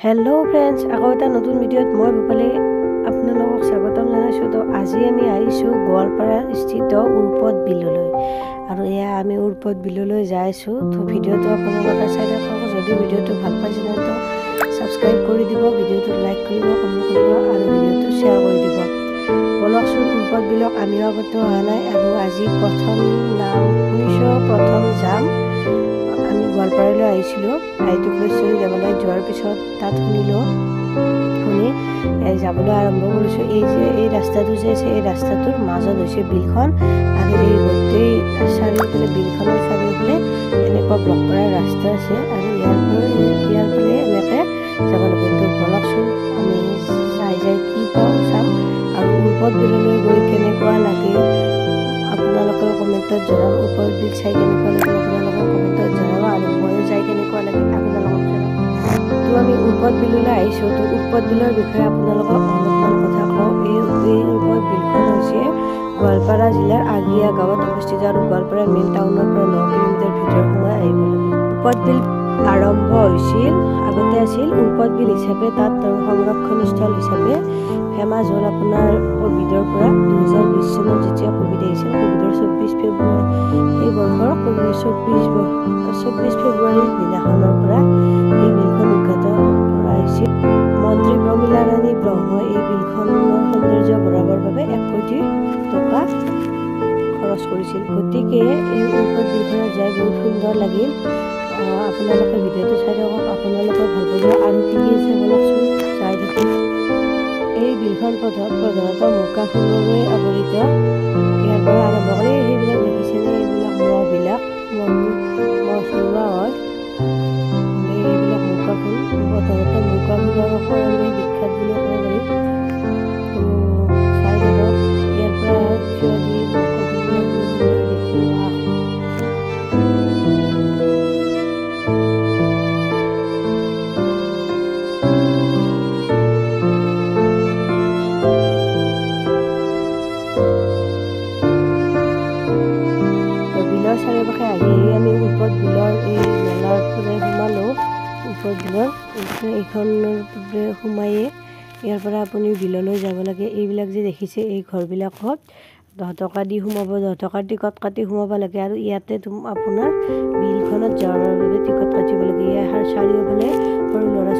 Hello friends আকৌ এটা নতুন ভিডিঅ'ত মই ভূপালী আপোনালোকক স্বাগতম জনাইছো। তো আজি আমি আহিছো গোৱালপাৰা স্থিত উৰপদ বিললৈ আৰু এয়া আমি উৰপদ বিললৈ যাইছো। তো ভিডিঅ'টো আপোনালোকে চাই থাকক। যদি ভিডিঅ'টো ভাল পাইছে তো সাবস্ক্ৰাইব কৰি দিব, ভিডিঅ'টো লাইক কৰিব, কমেন্ট কৰিব আৰু ভিডিঅ'টো শ্বেয়াৰ কৰি দিব। বলকচোন উৰপদ বিলক আমি আগতে অহা নাই আৰু আজি প্ৰথম নাম শুনিছো, প্ৰথম যাম। আমি গোৱালপাৰালৈ আহিছিলোঁ, আইটুকুলেশ্বৰী যাবলৈ যোৱাৰ পিছত তাত শুনি যাবলৈ আৰম্ভ কৰিছোঁ। এই ৰাস্তাটো যে আছে, এই ৰাস্তাটোৰ মাজত হৈছে বিলখন আৰু এই গোটেই চাৰিওফালে বিলখনৰ চাৰিওফালে এনেকুৱা ব্লক কৰা ৰাস্তা আছে আৰু ইয়াৰ ফালে এনেকৈ যাব লাগে। তো বলকচোন আমি যাই কি পাওঁ চাম আৰু উৰপদ বিললৈ গৈ কেনেকুৱা লাগে আপোনালোকে কমেণ্টত জনাব। উৰপদ বিল চাই কেনেকুৱা লাগে আপোনালোকে কমেণ্টত জনাব আৰু ময়ো যাই কেনেকুৱা লাগে আপোনালোকক জনাব। তো আমি উৰপদ বিললৈ আহিছোঁ। তো উৰপদ বিলৰ বিষয়ে আপোনালোকক অলপমান কথা কওঁ। এই উৰপদ বিলখন হৈছে গোৱালপাৰা জিলাৰ আগিয়া গাঁৱত অৱস্থিত আৰু গোৱালপাৰা মেইন টাউনৰ পৰা 9 কিলোমিটাৰ ভিতৰত সোমাই আহিব লাগে। উৰপদ বিল আৰম্ভ হৈছিল, আগতে আছিল উৰপদ বিল হিচাপে, তাত সংৰক্ষণ স্থল হিচাপে ফেমাছ হ'ল আপোনাৰ ক'ভিডৰ পৰা। 2020 চনত যেতিয়া ক'ভিড আহিছিল, ক'ভিডৰ 24 ফেব্ৰুৱাৰী এই বৰ্ষৰ 24 ফেব্ৰুৱাৰীৰ দিনাখনৰ পৰা এই বিলখন উদ্ঘাটন কৰা হৈছিল। মন্ত্ৰী প্ৰমীলা ৰাণী ব্ৰহ্মই এই বিলখনৰ সৌন্দৰ্য বঢ়াবৰ বাবে 1 কোটি টকা খৰচ কৰিছিল। গতিকে এই উৰপদ বিলখনত যাই বহুত সুন্দৰ লাগিল। আপোনালোকে ভিডিঅ'টো চাই থাকক, আপোনালোকে ভাল পাব আৰু কি আছে বলকচোন চাই থাকক। এই বিলখন প্ৰধানতঃ মুগা ফুলেৰে আৱৰিত। ইয়াৰ পৰা আৰম্ভ কৰি সেইবিলাক দেখিছেনে, এইবিলাক মহ চলোৱা হয়। এইবিলাক মুগা ফুল, প্ৰধানতঃ মুগা ফুলৰ কাৰণে বিখ্যাত বুলি ক'ব পাৰি। তো চাই থাকক, ইয়াৰ পৰা থিয় দি চাৰিওপাশে আহি আমি উৰপদ বিলৰ এই মেলাৰ পৰা সোমালোঁ। উৰপদ বিলৰ এইখনৰ সোমায়ে ইয়াৰ পৰা আপুনি বিললৈ যাব লাগে। এইবিলাক যে দেখিছে, এই ঘৰবিলাকত 10 টকা দি সোমাব, 10 টকাৰ টিকট কাটি সোমাব লাগে আৰু ইয়াতে আপোনাৰ বিলখনত যোৱাৰ বাবে টিকট কাটিব লাগে। ইয়াৰ চাৰিওফালে সৰু ল'ৰা